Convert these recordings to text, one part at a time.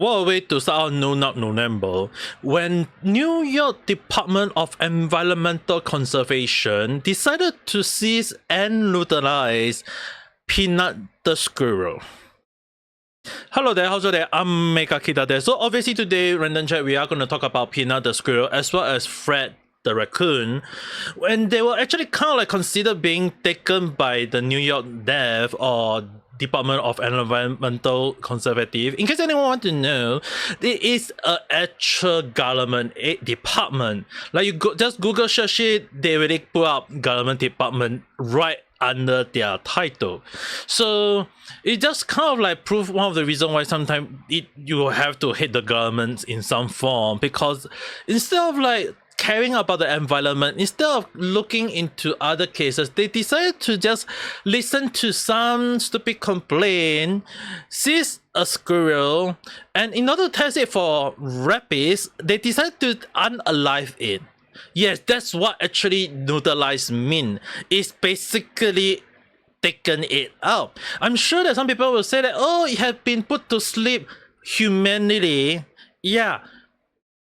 What a way to start out No Nut November when New York Department of Environmental Conservation decided to seize and euthanize Peanut the squirrel. Hello there, how's it there? I'm Ame Gakita there. So obviously today, Random Chat, we are going to talk about Peanut the squirrel as well as Fred the raccoon, when they were actually kind of like considered being taken by the New York Dept or Department of Environmental Conservative. In case anyone want to know, it is an actual government department. Like you just Google search it, they already put up government department right under their title. So it just kind of like prove one of the reasons why sometimes you have to hate the government in some form, because instead of like caring about the environment, instead of looking into other cases, they decided to just listen to some stupid complaint, seize a squirrel, and in order to test it for rabies, they decided to unalive it. Yes, that's what actually neutralize mean. It's basically taken it out. I'm sure that some people will say that, oh, it had been put to sleep humanely. Yeah,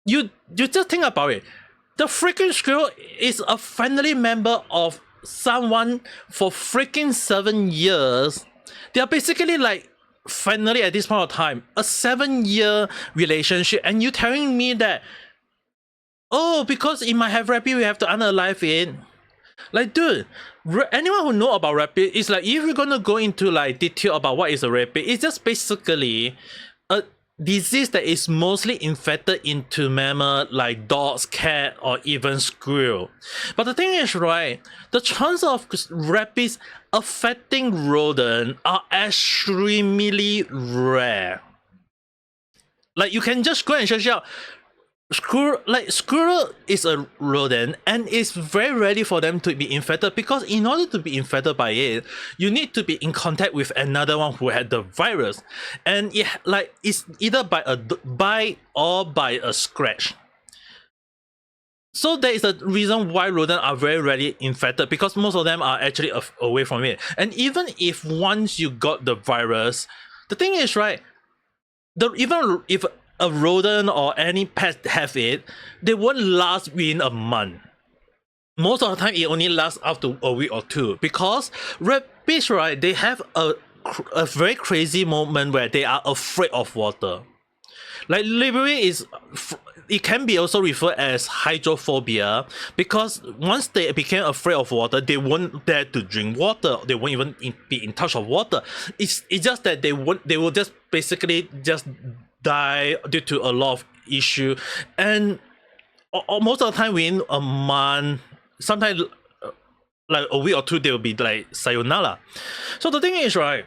you just think about it. The freaking squirrel is a family member of someone for freaking 7 years. They are basically like family at this point of time. A 7-year relationship, and you telling me that, oh, because it might have rabies, we have to unalive it. Like, dude, anyone who know about rabies, is like, if you're gonna go into like detail about what is a rabies, it's just basically a disease that is mostly infected into mammal like dogs, cat, or even squirrel. But the thing is, right, the chance of rabies affecting rodent are extremely rare. Like, you can just go and search out squirrel is a rodent, and it's very ready for them to be infected, because in order to be infected by it, you need to be in contact with another one who had the virus, and it's either by a bite or by a scratch. So there is a reason why rodents are very rarely infected, because most of them are actually away from it. And even if once you got the virus, the thing is, right, even if a rodent or any pet have it, they won't last within a month. Most of the time, it only lasts up to a week or two, because rabies, right, they have a very crazy moment where they are afraid of water. Like, literally, it can be also referred as hydrophobia, because once they became afraid of water, they won't dare to drink water. They won't even be in touch of water. It's just that they will just basically just die due to a lot of issue, and most of the time within a month, sometimes like a week or two, they will be like sayonara. So the thing is, right,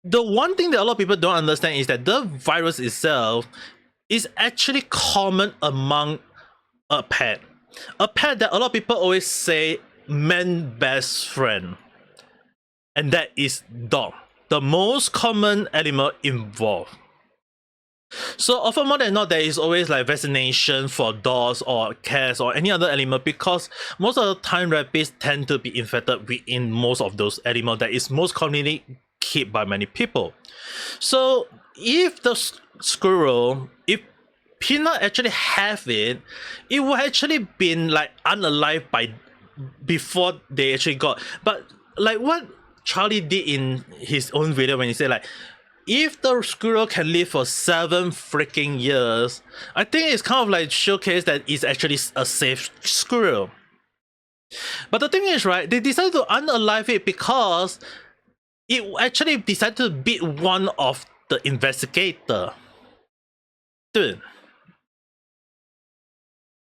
the one thing that a lot of people don't understand is that the virus itself is actually common among a pet that a lot of people always say man best friend, and that is dog, the most common animal involved. So often more than not, there is always like vaccination for dogs or cats or any other animal, because most of the time rabies tend to be infected within most of those animals that is most commonly kept by many people. So if the squirrel, if Peanut actually have it, it would actually been like unalive by before they actually got. But like what Charlie did in his own video when he said like, if the squirrel can live for 7 freaking years, I think it's kind of like showcase that it's actually a safe squirrel. But the thing is, right, they decided to unalive it because it actually decided to beat one of the investigator. Dude,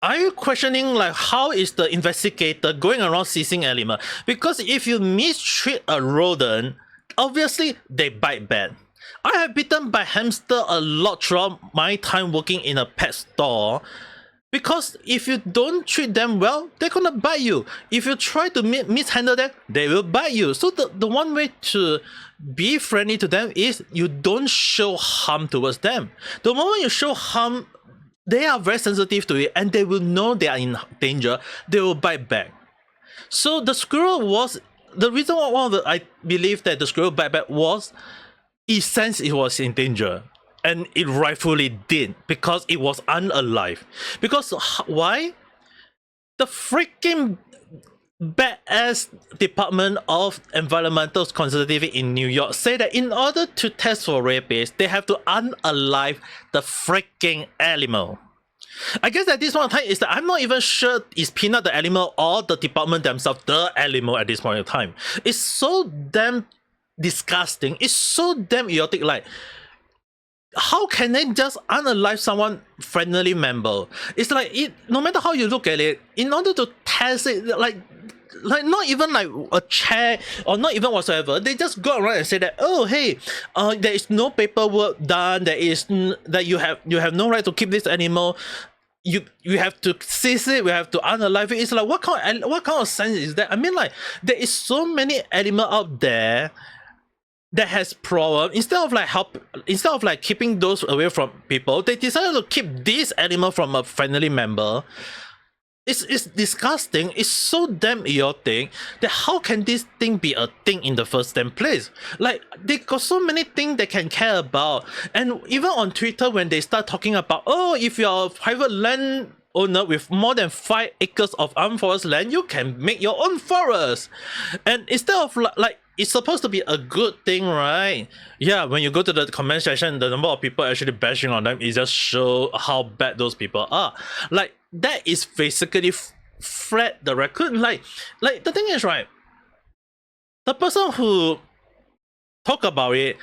are you questioning like how is the investigator going around seizing animal? Because if you mistreat a rodent, obviously they bite bad. I have bitten by hamster a lot throughout my time working in a pet store, because if you don't treat them well, they're gonna bite you. If you try to mishandle them, they will bite you. So the one way to be friendly to them is you don't show harm towards them. The moment you show harm, they are very sensitive to it, and they will know they are in danger. They will bite back. So the squirrel was the reason why I believe that the squirrel bite back was it sensed it was in danger. And it rightfully did, because it was unalive. Because why? The freaking badass Department of Environmental Conservation in New York say that in order to test for rabies, they have to unalive the freaking animal. I guess at this point in time is that I'm not even sure is Peanut the animal or the department themselves the animal at this point in time. It's so damn disgusting. It's so damn idiotic. Like, how can they just unalive someone friendly member? It's like, no matter how you look at it, in order to test it, like not even like a check or not even whatsoever, they just go around and say that, oh hey, there is no paperwork done, that you have no right to keep this animal, you have to seize it, we have to unalive it. It's like, what kind of sense is that? I mean, like, there is so many animals out there that has problem. Instead of like keeping those away from people, they decided to keep this animal from a friendly member. It's disgusting. It's so damn idiotic that how can this thing be a thing in the first damn place? Like, they got so many things they can care about. And even on Twitter, when they start talking about, oh, if you're a private land owner with more than 5 acres of unforested land, you can make your own forest. And instead of like it's supposed to be a good thing, right? Yeah, when you go to the comment section, the number of people actually bashing on them is just show how bad those people are. Like, that is basically Fred the raccoon. Like the thing is, right, the person who talked about it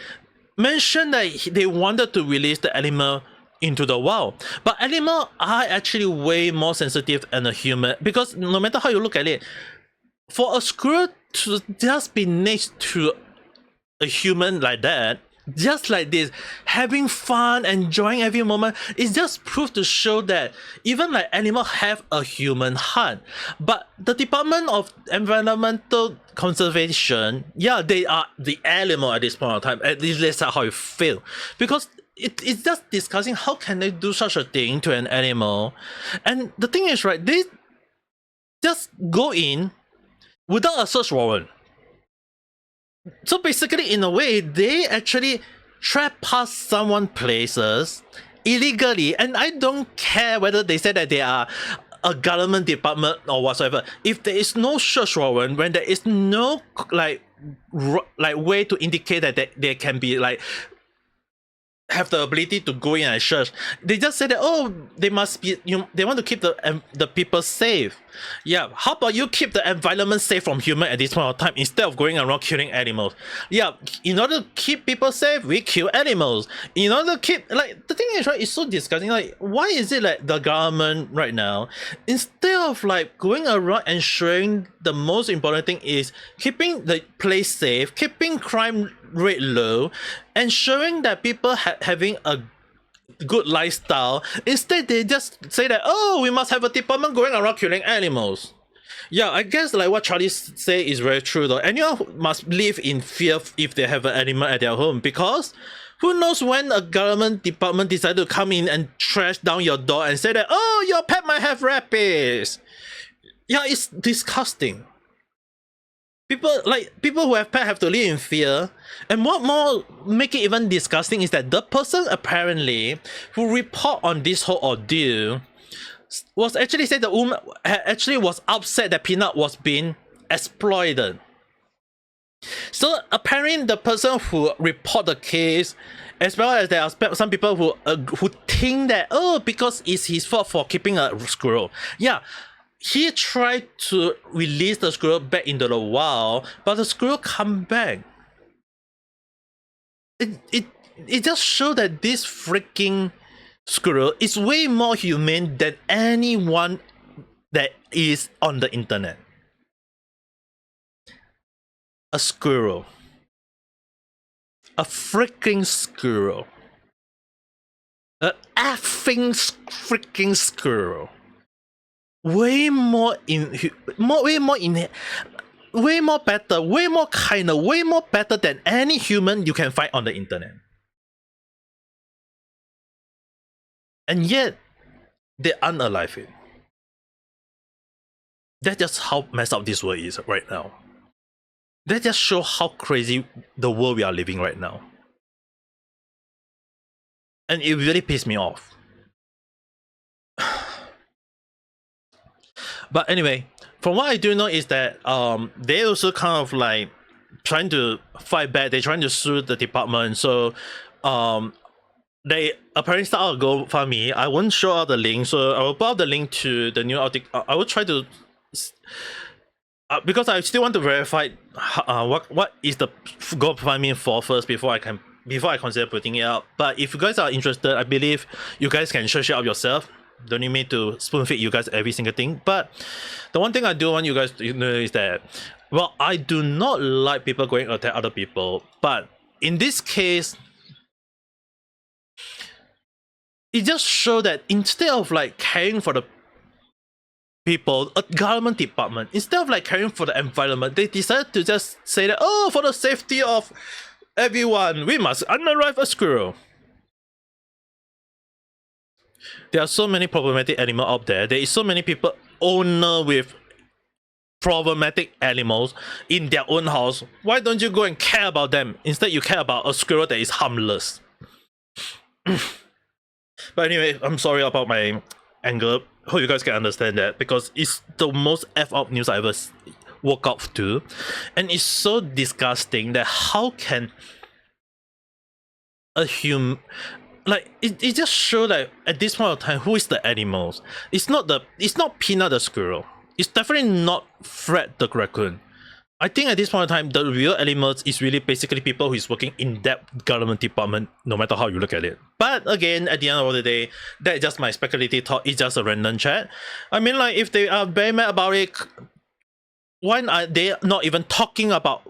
mentioned that they wanted to release the animal into the wild, but animals are actually way more sensitive than a human, because no matter how you look at it, for a squirrel to just be next to a human like that, just like this, having fun, enjoying every moment, it's just proof to show that even like animals have a human heart. But the Department of Environmental Conservation, yeah, they are the animal at this point of time. At least that's how you feel, because it's just discussing how can they do such a thing to an animal. And the thing is, right, they just go in without a search warrant. So basically, in a way, they actually trespass someone's places illegally. And I don't care whether they say that they are a government department or whatsoever. If there is no search warrant, when there is no like way to indicate that they can be like have the ability to go in and search, they just say that, oh, they must be, they want to keep the people safe. Yeah, how about you keep the environment safe from human at this point of time instead of going around killing animals? Yeah, in order to keep people safe, we kill animals. In order to keep, like, the thing is, right, it's so disgusting. Like, why is it like the government right now, instead of like going around ensuring the most important thing is keeping the place safe, keeping crime rate low, ensuring that people having a good lifestyle, instead they just say that, oh, we must have a department going around killing animals. Yeah, I guess like what Charlie say is very true though. Anyone must live in fear if they have an animal at their home, because who knows when a government department decide to come in and trash down your door and say that, oh, your pet might have rabies. Yeah, it's disgusting. People who have pets have to live in fear. And what more make it even disgusting is that the person apparently who report on this whole ordeal was actually said the woman actually was upset that Peanut was being exploited. So apparently the person who report the case, as well as there are some people who think that, oh, because it's his fault for keeping a squirrel. Yeah, he tried to release the squirrel back into the wild, but the squirrel come back. It just shows that this freaking squirrel is way more humane than anyone that is on the internet. A squirrel. A freaking squirrel. A effing freaking squirrel. Way more better, way more kinder, way more better than any human you can find on the internet. And yet, they unalive it. That's just how messed up this world is right now. That just shows how crazy the world we are living right now. and it really pissed me off. But anyway, from what I do know is that they also kind of like trying to fight back. They're trying to sue the department. So they apparently start a GoFundMe. I won't show out the link, so I will put out the link to the new article. I will try to because I still want to verify what is the GoFundMe for first before I consider putting it out. But if you guys are interested, I believe you guys can search it out yourself. Don't need me to spoon feed you guys every single thing. But the one thing I do want you guys to know is that, well, I do not like people going to attack other people, but in this case, it just shows that instead of like caring for the people, a government department, instead of like caring for the environment, they decided to just say that, oh, for the safety of everyone, we must unalive a squirrel. There are so many problematic animals out there. There is so many people owner with problematic animals in their own house. Why don't you go and care about them? Instead, you care about a squirrel that is harmless. But anyway, I'm sorry about my anger. Hope you guys can understand that, because it's the most F-up news I ever woke up to. And it's so disgusting that how can a human... Like, it just shows that at this point of time, who is the animals? It's not Peanut the squirrel. It's definitely not Fred the raccoon. I think at this point in time, the real animals is really basically people who is working in that government department, no matter how you look at it. But again, at the end of the day, that's just my speculative thought. It's just a random chat. I mean, like, if they are very mad about it, why are they not even talking about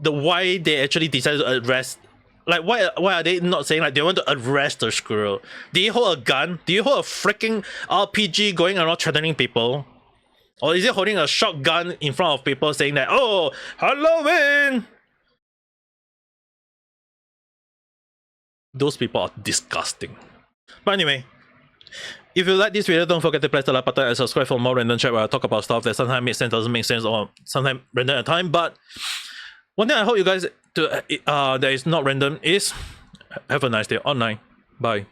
why they actually decided to arrest? Like, why are they not saying like they want to arrest the squirrel? Do you hold a gun? Do you hold a freaking RPG going around threatening people? Or is it holding a shotgun in front of people saying that, oh, Halloween? Those people are disgusting. But anyway, if you like this video, don't forget to press the like button and subscribe for more random chat where I talk about stuff that sometimes makes sense, doesn't make sense, or sometimes random at a time. But one thing I hope you guys that is not random is have a nice day online. Bye.